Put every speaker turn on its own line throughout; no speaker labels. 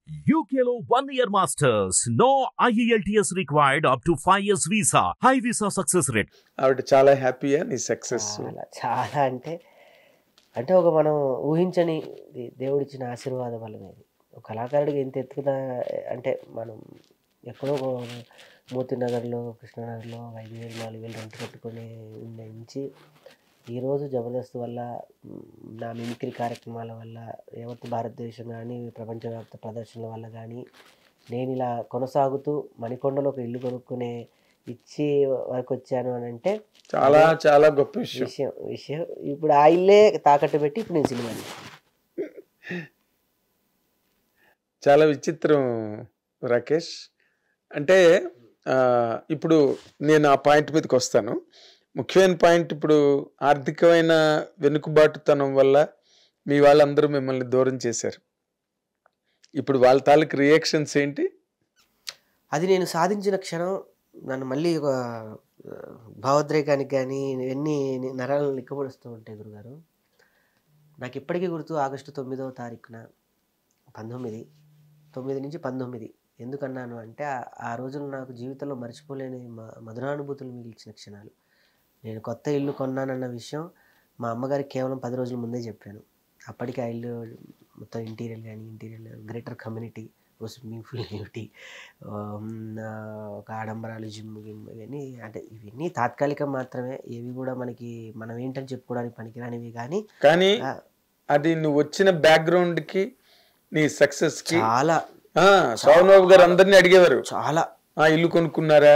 UKLO 1 year masters. No IELTS required up to 5 years visa. High visa success rate.
ఆవిడ చాలా హ్యాపీయా నీ success?
చాలా చాలా అంటే అంటే ఒక మనం ఊహించని దేవుడిచ్చిన ఆశీర్వాదం వల్లనే ఇది. ఒక కళాకారుడికి ఎంత ఎత్తుకుదా అంటే మనం ఎక్కడో మోతీ నగర్లో కృష్ణానగర్లో 5,000 4,000 రెంట్ కట్టుకొని నుంచి ఈరోజు జబర్దస్త్ వల్ల నా మిమిక్రీ కార్యక్రమాల వల్ల యావత్ భారతదేశం కానీ ప్రపంచవ్యాప్త ప్రదర్శనల వల్ల కానీ నేను ఇలా కొనసాగుతూ మణికొండలో ఒక ఇల్లు కొనుక్కునే ఇచ్చి వరకు వచ్చాను అని అంటే
చాలా చాలా గొప్ప విషయం.
విషయం విషయం ఇప్పుడు ఆ ఇల్లే తాకట్టు పెట్టి ఇప్పుడు నేను సినిమా
చాలా విచిత్రం రాకేష్. అంటే ఇప్పుడు నేను ఆ పాయింట్ మీదకి వస్తాను. ముఖ్యమైన పాయింట్, ఇప్పుడు ఆర్థికమైన వెనుకబాటుతనం వల్ల మీ వాళ్ళందరూ మిమ్మల్ని దూరం చేశారు. ఇప్పుడు వాళ్ళ తాలూకు రియాక్షన్స్ ఏంటి?
అది నేను సాధించిన క్షణం నన్ను మళ్ళీ ఒక భావోద్రేకానికి కానీ ఇవన్నీ నరాలను లిక్కపడుస్తూ ఉంటాయి గురుగారు. నాకు ఇప్పటికీ గుర్తు ఆగస్టు 9వ తారీఖున 9 నుంచి 19 ఎందుకన్నాను అంటే ఆ రోజులు నాకు జీవితంలో మర్చిపోలేని మధురానుభూతులు మిగిల్చిన క్షణాలు. నేను కొత్త ఇల్లు కొన్నానన్న విషయం మా అమ్మగారికి కేవలం 10 రోజుల ముందే చెప్పాను. అప్పటికి ఆ ఇల్లు మొత్తం ఇంటీరియర్ గ్రేటర్ కమ్యూనిటీ, ఓ స్విమ్మింగ్ పూల్ ఏమిటి, ఒక ఆడంబరాలు, జిమ్ ఇవన్నీ అంటే ఇవన్నీ తాత్కాలికం మాత్రమే. ఏవి కూడా మనకి మనం ఏంటని చెప్పుకోవడానికి పనికిరానివి. కానీ
అది నువ్వు వచ్చిన బ్యాక్గ్రౌండ్కి నీ సక్సెస్కి
చాలా
శోభన్ గారు అందరినీ అడిగేవారు,
చాలా
ఇల్లు కొనుక్కున్నారా,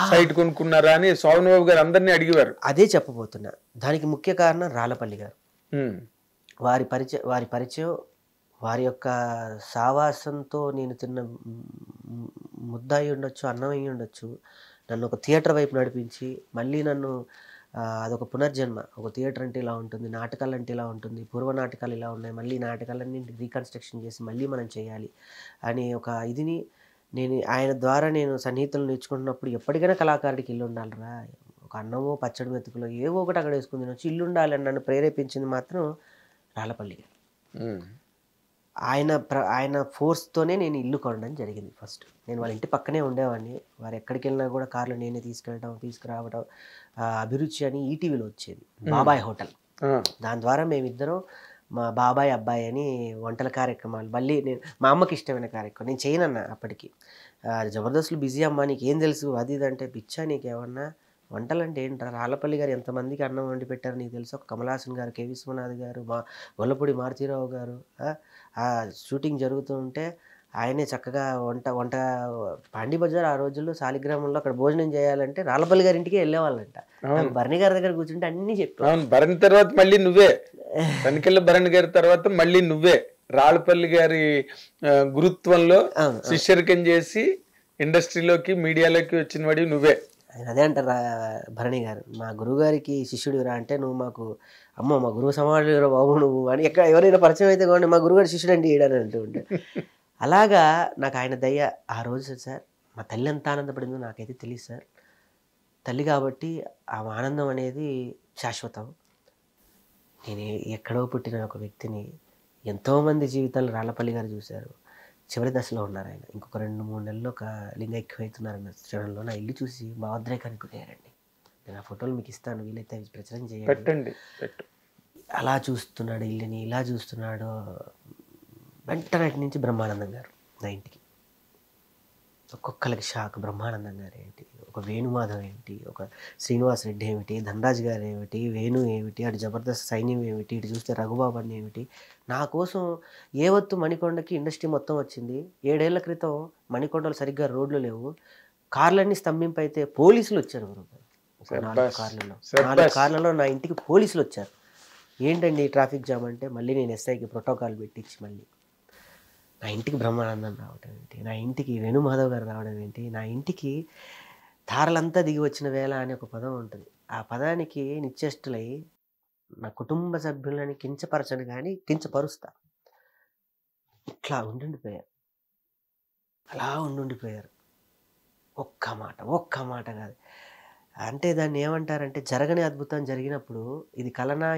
సైట్ కొనుక్కున్నారా అని శోభన్ గారు అందరినీ అడిగేవారు.
అదే చెప్పబోతున్నా. దానికి ముఖ్య కారణం రాళ్ళపల్లి గారు. వారి పరిచయం వారి యొక్క సావాసంతో నేను తిన్న ముద్ద అయి ఉండొచ్చు, అన్నం అయి ఉండొచ్చు, నన్ను ఒక థియేటర్ వైపు నడిపించి మళ్ళీ నన్ను అదొక పునర్జన్మ. ఒక థియేటర్ అంటే ఇలా ఉంటుంది, నాటకాలు అంటే ఇలా ఉంటుంది, పూర్వ నాటకాలు ఇలా ఉన్నాయి, మళ్ళీ నాటకాలన్నీ రీకన్స్ట్రక్షన్ చేసి మళ్ళీ మనం చేయాలి అని ఒక ఇదిని నేను ఆయన ద్వారా నేను సన్నిహితులు నేర్చుకుంటున్నప్పుడు ఎప్పటికైనా కళాకారుడికి ఇల్లు ఉండాలిరా, ఒక అన్నమో పచ్చడి మెతుకులో ఏవో ఒకటి అక్కడ వేసుకుని వచ్చి ఇల్లు ఉండాలి అని నన్ను ప్రేరేపించింది మాత్రం రాళ్ళపల్లి గారు. ఆయన ఫోర్స్తోనే నేను ఇల్లు కొనడం జరిగింది. ఫస్ట్ నేను వాళ్ళ ఇంటి పక్కనే ఉండేవాడిని. వారు ఎక్కడికి వెళ్ళినా కూడా కార్లో నేనే తీసుకురావడం అభిరుచి అని ఈటీవీలో వచ్చేది, బాబాయ్ హోటల్. దాని ద్వారా మేమిద్దరం మా బాబాయ్ అబ్బాయి అని వంటల కార్యక్రమాలు, మళ్ళీ నేను మా అమ్మకి ఇష్టమైన కార్యక్రమం నేను చేయనన్నా. అప్పటికి జబర్దస్త్లో బిజీ అమ్మ, నీకు ఏం తెలుసు అది ఇది అంటే, పిచ్చా నీకు ఏమన్నా వంటలు అంటే ఏంట్రా, రాళ్ళపల్లి గారు ఎంతమందికి అన్నం వండి పెట్టారు నీకు తెలుసు, ఒక కమలాసన్ గారు, కె విశ్వనాథ్ గారు, మా గొల్లపూడి మారుతీరావు గారు. ఆ షూటింగ్ జరుగుతూ ఉంటే ఆయనే చక్కగా వంట పాండి బజార్ ఆ రోజుల్లో శాలిగ్రామంలో అక్కడ భోజనం చేయాలంటే రాళ్ళపల్లి గారి ఇంటికి వెళ్ళేవాళ్ళంట. భరణి గారి దగ్గర కూర్చుంటే అన్ని చెప్పాను.
భరణి తర్వాత మళ్ళీ నువ్వే, తనికెళ్ళ భరణి గారి తర్వాత మళ్ళీ నువ్వే రాళ్ళపల్లి గారి గురుత్వంలో శిష్యరికం చేసి ఇండస్ట్రీలోకి మీడియాలోకి వచ్చిన వాడి నువ్వే.
ఆయన అదే అంటారు భరణి గారు, మా గురువు గారికి శిష్యుడు రా అంటే, నువ్వు మాకు అమ్మ మా గురువు సమాజంలో బాబు నువ్వు అని ఎక్కడ ఎవరైనా పరిచయం అయితే కానీ మా గురువుగారి శిష్యుడు అంటే ఈడని అంటూ ఉంటే, అలాగా నాకు ఆయన దయ ఆ రోజు సార్. మా తల్లి ఎంత ఆనందపడిందో నాకైతే తెలియదు సార్. తల్లి కాబట్టి ఆ ఆనందం అనేది శాశ్వతం. నేను ఎక్కడో పుట్టిన ఒక వ్యక్తిని ఎంతోమంది జీవితాలు రాళ్ళపల్లి గారు చూశారు. చివరి దశలో ఉన్నారు ఆయన. ఇంకొక 2-3 నెలల్లో ఒక లింగైక్యమవుతున్నారన్న క్షణంలో నా ఇల్లు చూసి భావోద్రేకానికి గురయ్యారండి. నేను ఆ ఫోటోలు మీకు ఇస్తాను, వీలైతే అవి ప్రచురం చేయండి. అలా చూస్తున్నాడు ఇల్లుని, ఇలా చూస్తున్నాడు. వెంటనే నుంచి బ్రహ్మానందం గారు నా ఇంటికి. ఒక్కొక్కరికి షాక్. బ్రహ్మానందం గారు ఏంటి, ఒక వేణుమాధవ్ ఏంటి, ఒక శ్రీనివాస్ రెడ్డి ఏమిటి, ధనరాజ్ గారు ఏమిటి, వేణు ఏమిటి, అటు జబర్దస్త్ సైన్యం ఏమిటి, ఇటు చూస్తే రఘుబాబు అని ఏమిటి. నా కోసం ఏవత్తు మణికొండకి ఇండస్ట్రీ మొత్తం వచ్చింది. 7 ఏళ్ల క్రితం మణికొండలు సరిగ్గా రోడ్లు లేవు, కార్లన్నీ స్తంభింపైతే పోలీసులు వచ్చారు. 4 కార్లలో నా ఇంటికి పోలీసులు వచ్చారు. ఏంటండి ట్రాఫిక్ జామ్ అంటే, మళ్ళీ నేను ఎస్ఐకి ప్రోటోకాల్ పెట్టించి మళ్ళీ నా ఇంటికి బ్రహ్మానందం రావడం ఏంటి, నా ఇంటికి వేణుమాధవ్ గారు రావడం ఏంటి, నా ఇంటికి తారలంతా దిగి వచ్చిన వేళ అనే ఒక పదం ఉంటుంది. ఆ పదానికి నిశ్చేష్టులై నా కుటుంబ సభ్యులని కించపరచను కానీ కించపరుస్తా. ఇట్లా ఉండిపోయారు, అలా ఉండిపోయారు. ఒక్క మాట కాదు. అంటే దాన్ని ఏమంటారంటే, జరగని అద్భుతం జరిగినప్పుడు ఇది కలనా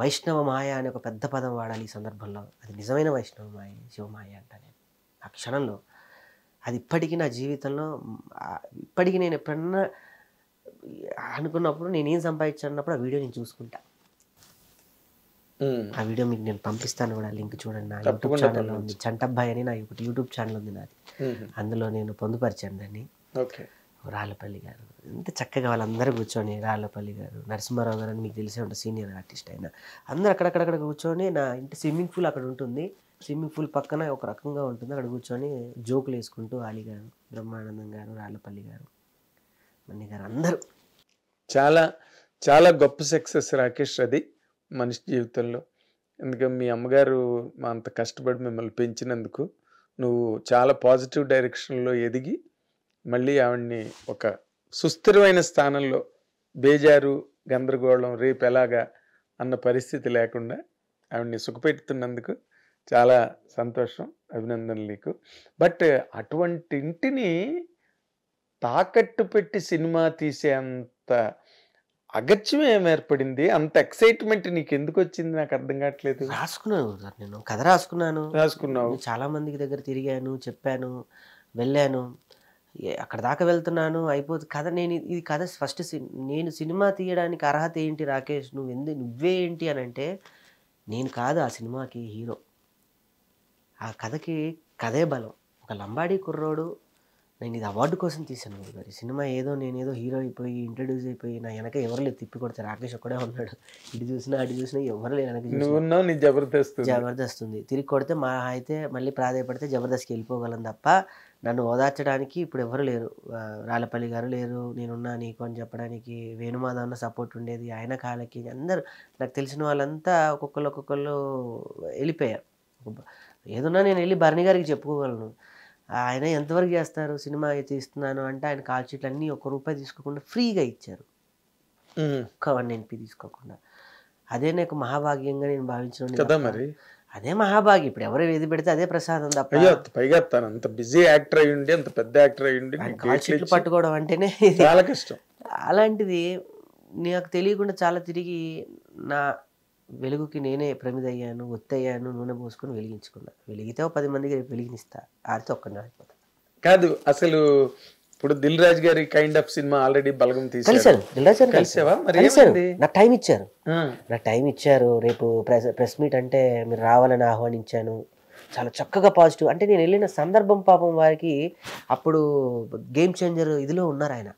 వైష్ణవ మాయ అనే ఒక పెద్ద పదం వాడాలి ఈ సందర్భంలో. అది నిజమైన వైష్ణవ మాయ, శివమాయ అంట నేను. ఆ క్షణంలో. అది ఇప్పటికీ నా జీవితంలో ఇప్పటికీ నేను ఎప్పుడన్నా అనుకున్నప్పుడు నేనేం సంపాదించానన్నప్పుడు ఆ వీడియో నేను చూసుకుంటా. ఆ వీడియో మీకు నేను పంపిస్తాను కూడా, లింక్ చూడండి. నా యూట్యూబ్ ఛానల్లో ఉంది, చంటబ్బాయి అని నా యూట్యూబ్ ఛానల్ ఉంది నాది. అందులో నేను పొందుపరిచాను దాన్ని. రాళ్ళపల్లి గారు ఎంత చక్కగా వాళ్ళందరూ కూర్చొని, రాళ్ళపల్లి గారు, నరసింహారావు గారు అని మీకు తెలిసే ఉంటుంది, సీనియర్ ఆర్టిస్ట్ అయినా, అందరూ అక్కడక్కడ కూర్చొని, నా ఇంటి స్విమ్మింగ్ పూల్ అక్కడ ఉంటుంది, స్విమ్మింగ్ పూల్ పక్కన ఒక రకంగా ఉంటుంది, అక్కడ కూర్చొని జోకులు వేసుకుంటూ ఆలి గారు, బ్రహ్మానందం గారు, రాళ్ళపల్లి గారు, మన్ని గారు అందరూ.
చాలా చాలా గొప్ప సక్సెస్ రాకేష్ అది మనిషి జీవితంలో. ఎందుకంటే మీ అమ్మగారు మా అంత కష్టపడి మిమ్మల్ని పెంచినందుకు నువ్వు చాలా పాజిటివ్ డైరెక్షన్లో ఎదిగి మళ్ళీ ఆవిడ్ని ఒక సుస్థిరమైన స్థానంలో, బేజారు గందరగోళం రేపు ఎలాగా అన్న పరిస్థితి లేకుండా ఆవిడ్ని సుఖపెడుతున్నందుకు చాలా సంతోషం, అభినందనలు నీకు. బట్ అటువంటి ఇంటిని తాకట్టు పెట్టి సినిమా తీసేంత అగత్యం ఏం ఏర్పడింది? అంత ఎక్సైట్మెంట్ నీకు ఎందుకు వచ్చింది? నాకు అర్థం కావట్లేదు.
రాసుకున్నాను సార్, నేను కథ రాసుకున్నాను, చాలా మందికి దగ్గర తిరిగాను, చెప్పాను, వెళ్ళాను, అక్కడ దాకా వెళ్తున్నాను, అయిపోతుంది కథ. ఇది కథ ఫస్ట్ నేను సినిమా తీయడానికి అర్హత ఏంటి రాకేష్, నువ్వే ఏంటి అని అంటే, నేను కాదు ఆ సినిమాకి హీరో, ఆ కథకి కథే బలం. ఒక లంబాడీ కుర్రోడు, నేను ఇది అవార్డు కోసం తీశాను మరి సినిమా. నేనేదో హీరో అయిపోయి ఇంట్రడ్యూస్ అయిపోయి నా వెనక ఎవరు లేదు, తిప్పి కొడితే రాకేష్ ఒక్కడే ఉన్నాడు, ఇటు చూసినా అటు చూసినా ఎవరు లేదు వెనక. జబర్దస్త్ ఉంది, తిరిగి కొడితే మా అయితే మళ్ళీ ప్రాధాయపడితే జబర్దస్త్కి వెళ్ళిపోగలను తప్ప నన్ను ఓదార్చడానికి ఇప్పుడు ఎవరు లేరు. రాళ్ళపల్లి గారు లేరు, నేనున్నా నీకు అని చెప్పడానికి. వేణుమాధవ్ అన్న సపోర్ట్ ఉండేది, ఆయన కాళ్ళకి అందరూ నాకు తెలిసిన వాళ్ళంతా ఒక్కొక్కళ్ళు వెళ్ళిపోయారు. ఏదన్నా నేను వెళ్ళి భరణి గారికి చెప్పుకోగలను. ఆయన ఎంతవరకు చేస్తారు, సినిమా తీస్తున్నాను అంటే ఆయన కాల్ షీట్లు అన్నీ ₹1 తీసుకోకుండా ఫ్రీగా ఇచ్చారు, ఒక్క 1 NP తీసుకోకుండా. అదే నాకు మహాభాగ్యంగా నేను భావించిన, అదే మహాభాగ్యం. ఇప్పుడు ఎవరు ఏది పెడితే అదే ప్రసాదం తప్ప,
పైగా అంత బిజీ యాక్టర్ అయ్యి ఉండి, అంత పెద్ద యాక్టర్ అయ్యి ఉండి
కాల్ షీట్లు పట్టుకోవడం అంటేనే
చాలా కష్టం.
అలాంటిది నాకు తెలియకుండా చాలా తిరిగి నా వెలుగుకి నేనే ప్రమిదయ్యాను, ఒత్తయ్యాను, నూనె పోసుకొని వెలిగించుకున్నా. వెలిగితే 10 మందికి వెలిగినిస్తా, ఆడితే ఒక్కడిని ఆడిపోతా.
కాదు అసలు ఇప్పుడు దిల్ రాజు గారి కైండ్ ఆఫ్ సినిమా ఆల్రెడీ బలగం తీశారు.
నాకు టైం ఇచ్చారు. రేపు ప్రెస్ మీట్ అంటే మీరు రావాలని ఆహ్వానించాను. చాలా చక్కగా పాజిటివ్. అంటే నేను వెళ్ళిన సందర్భం పాపం వారికి అప్పుడు గేమ్ చేంజర్ ఇదిలో ఉన్నారు ఆయన.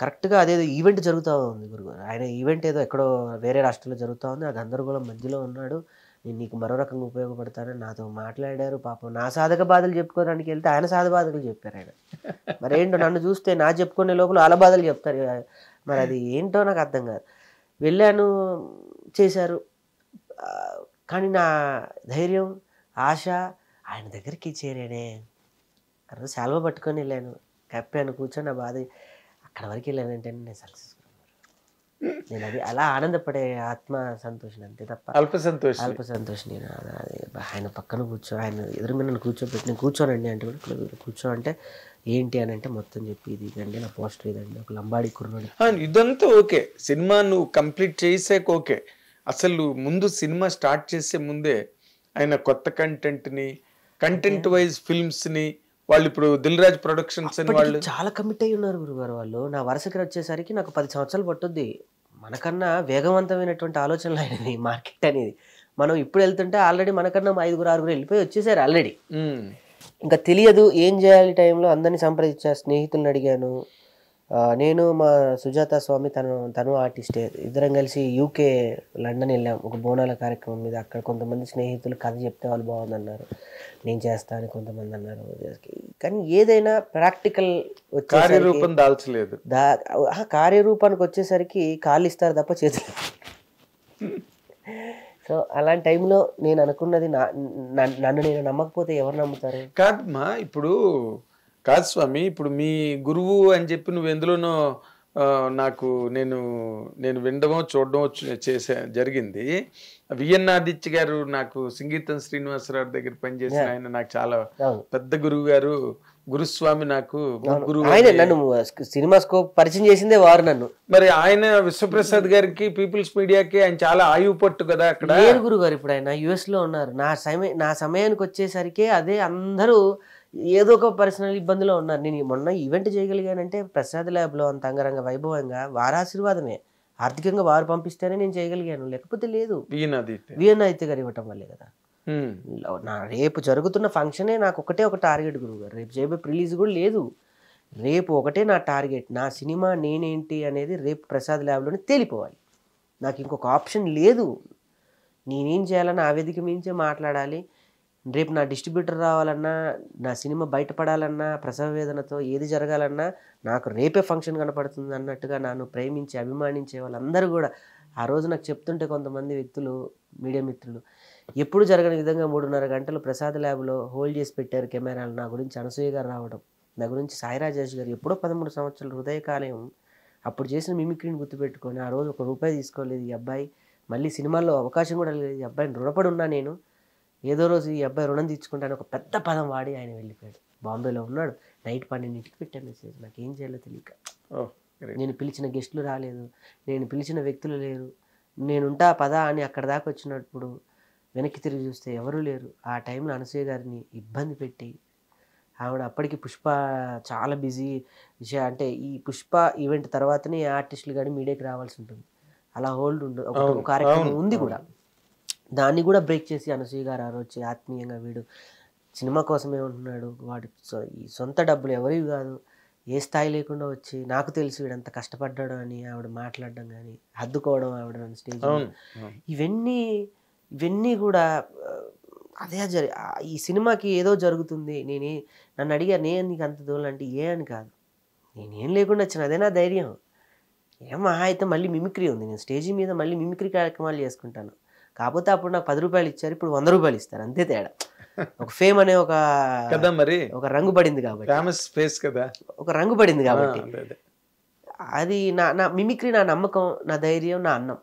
కరెక్ట్గా అదేదో ఈవెంట్ జరుగుతూ ఉంది గురుగారు. ఆయన ఈవెంట్ ఏదో ఎక్కడో వేరే రాష్ట్రంలో జరుగుతూ ఉంది, ఆ గందరగోళం మధ్యలో ఉన్నాడు. నేను నీకు మరో రకంగా ఉపయోగపడతానని నాతో మాట్లాడారు. పాపం నా సాధక బాధలు చెప్పుకోవడానికి వెళ్తే ఆయన సాధక బాధలు చెప్పారు ఆయన. మరి ఏంటో నన్ను చూస్తే నా చెప్పుకునే లోపల వాళ్ళ బాధలు చెప్తారు. మరి అది ఏంటో నాకు అర్థం కాదు. వెళ్ళాను, చేశారు. కానీ నా ధైర్యం, ఆశ ఆయన దగ్గరికి చేరానే. అక్కడ శాల్వ పట్టుకొని వెళ్ళాను, కప్పాను, కూర్చొని నా బాధ అక్కడ వరకు వెళ్ళానంటే నేను సక్సెస్. నేను అది అలా ఆనందపడే ఆత్మ సంతోషం అంతే తప్ప అల్ప సంతోషం. నేను ఆయన పక్కన ఆయన ఎదురుగా నన్ను కూర్చోబెట్టి, నేను కూర్చోనండి అంటే కూడా కూర్చో అంటే ఏంటి అని అంటే మొత్తం చెప్పి, ఇది ఇదండి నా పోస్టర్, ఇదండి ఒక లంబాడి కుర్రోడు,
ఇదంతా ఓకే. సినిమా నువ్వు కంప్లీట్ చేసాక ఓకే. అసలు ముందు సినిమా స్టార్ట్ చేసే ముందే ఆయన కొత్త కంటెంట్ వైజ్ ఫిల్మ్స్ ని వాళ్ళు ఇప్పుడు దిల్ రాజు ప్రొడక్షన్స్ అని వాళ్ళు
చాలా కమిట్ అయ్యి ఉన్నారు గురుగారు. వాళ్ళు నా వరుసకి వచ్చేసరికి నాకు 10 సంవత్సరాలు పట్టుద్ది. మనకన్నా వేగవంతమైనటువంటి ఆలోచనలు అయినది మార్కెట్ అనేది. మనం ఇప్పుడు వెళ్తుంటే ఆల్రెడీ మనకన్నా 5-6 వెళ్ళిపోయి వచ్చేసారు ఆల్రెడీ. ఇంకా తెలియదు ఏం చేయాలి టైంలో. అందరినీ సంప్రదించా, స్నేహితులను అడిగాను. నేను మా సుజాత స్వామి, తను ఆర్టిస్టే, ఇద్దరం కలిసి UK లండన్ వెళ్ళాం ఒక బోనాల కార్యక్రమం మీద. అక్కడ కొంతమంది స్నేహితులు కథ చెప్తే వాళ్ళు బాగుందన్నారు, నేను చేస్తాను కొంతమంది అన్నారు. కానీ ఏదైనా ప్రాక్టికల్
కార్యరూపం దాల్చలేదు.
కార్యరూపానికి వచ్చేసరికి కాళ్ళు ఇస్తారు తప్ప చేతులు. సో అలాంటి టైంలో నేను అనుకున్నది, నన్ను నేను నమ్మకపోతే ఎవరు నమ్ముతారు?
కాదమ్మా, ఇప్పుడు కాదు స్వామి, ఇప్పుడు మీ గురువు అని చెప్పి నువ్వు ఎందులోనో నాకు నేను వినడమో చూడడమో జరిగింది. విఎన్ ఆదిత్య గారు నాకు సంగీతం శ్రీనివాసరావు దగ్గర పనిచేసిన ఆయన, నాకు చాలా పెద్ద గురువు గారు. గురుస్వామి నాకు గురు
ఆయన నన్ను సినిమా స్కోప్ పరిచయం చేసిందే వారు నన్ను.
మరి ఆయన విశ్వప్రసాద్ గారికి పీపుల్స్ మీడియాకి ఆయన చాలా ఆయువు పట్టు కదా అక్కడ.
లేరు గురుగారు, ఇప్పుడు ఆయన US లో ఉన్నారు. నా సమయానికి వచ్చేసరికి అదే అందరూ ఏదో ఒక పర్సనల్ ఇబ్బందిలో ఉన్నారు. నేను మొన్న ఈవెంట్ చేయగలిగానంటే ప్రసాద్ ల్యాబ్లో అంత అంగరంగ వైభవంగా వారి ఆశీర్వాదమే, ఆర్థికంగా వారు పంపిస్తేనే నేను చేయగలిగాను, లేకపోతే లేదు. విఎన్ అయితే గారు ఇవ్వటం వల్లే కదా. నా రేపు జరుగుతున్న ఫంక్షనే నాకు ఒక టార్గెట్ గురువుగారు. రేపు చేయబోయే రిలీజ్ కూడా లేదు. రేపు ఒకటే నా టార్గెట్, నా సినిమా నేనేంటి అనేది రేపు ప్రసాద్ ల్యాబ్లోనే తేలిపోవాలి. నాకు ఇంకొక ఆప్షన్ లేదు. నేనేం చేయాలన్నా ఆ వేదిక మించే మాట్లాడాలి. రేపు నా డిస్ట్రిబ్యూటర్ రావాలన్నా, నా సినిమా బయటపడాలన్నా, ప్రసవ వేదనతో ఏది జరగాలన్నా నాకు రేపే ఫంక్షన్ కనపడుతుంది అన్నట్టుగా నన్ను ప్రేమించి అభిమానించే వాళ్ళందరూ కూడా ఆ రోజు నాకు చెప్తుంటే కొంతమంది వ్యక్తులు, మీడియా మిత్రులు, ఎప్పుడు జరగని విధంగా 3.5 గంటలు ప్రసాద్ ల్యాబ్లో హోల్డ్ చేసి పెట్టారు కెమెరాలు. నా గురించి అనసూయ గారు రావడం, నా గురించి సాయి రాజేష్ గారు ఎప్పుడో 13 సంవత్సరాల హృదయకాలయం అప్పుడు చేసిన మిమిక్రీని గుర్తుపెట్టుకొని ఆ రోజు ₹1 తీసుకోలేదు ఈ అబ్బాయి, మళ్ళీ సినిమాల్లో అవకాశం కూడా లేదు, ఈ అబ్బాయిని రుణపడి ఉన్నా నేను, ఏదో రోజు ఈ అబ్బాయి రుణం తీర్చుకుంటాను ఒక పెద్ద పదం వాడి ఆయన వెళ్ళిపోయాడు. బాంబేలో ఉన్నాడు. నైట్ 12ంటికి పెట్టే మెసేజ్, నాకు ఏం చేయాలో తెలియక. నేను పిలిచిన గెస్టులు రాలేదు, నేను పిలిచిన వ్యక్తులు లేరు, నేనుంటా పదా అని అక్కడ దాకా వచ్చినప్పుడు వెనక్కి తిరిగి చూస్తే ఎవరూ లేరు. ఆ టైంలో అనసూయ గారిని ఇబ్బంది పెట్టి, ఆవిడ అప్పటికి పుష్ప చాలా బిజీ విషయం, అంటే ఈ పుష్ప ఈవెంట్ తర్వాతనే ఆర్టిస్టులు కానీ మీడియాకి రావాల్సి ఉంటుంది, అలా హోల్డ్ ఉండదు, ఒక కార్యక్రమం ఉంది కూడా. దాన్ని కూడా బ్రేక్ చేసి అనసూయ గారు ఆ రోజు ఆత్మీయంగా, వీడు సినిమా కోసమే ఉంటున్నాడు, వాడు ఈ సొంత డబ్బులు ఎవరివి కాదు, ఏ స్థాయి లేకుండా వచ్చి నాకు తెలుసు వీడంత కష్టపడ్డాడు అని ఆవిడ మాట్లాడడం కానీ, హద్దుకోవడం ఆవిడ స్టేజ్, ఇవన్నీ కూడా అదే ఈ సినిమాకి ఏదో జరుగుతుంది. నన్ను అడిగారు, నేను నీకు అంత దూరం అంటే అని కాదు, నేనేం లేకుండా వచ్చిన అదే నా ధైర్యం. మహా అయితే మళ్ళీ మిమిక్రీ ఉంది, నేను స్టేజీ మీద మళ్ళీ మిమిక్రీ కార్యక్రమాలు చేసుకుంటాను. కాకపోతే అప్పుడు నాకు ₹10 ఇచ్చారు, ఇప్పుడు ₹100 ఇస్తారు, అంతే తేడా. ఒక ఫేమ్ అనే ఒక రంగు పడింది కాబట్టి,
ఫేమస్ ఫేస్ కదా,
ఒక రంగు పడింది కాబట్టి. అది నా మిమిక్రీ, నా నమ్మకం, నా ధైర్యం, నా అన్నం.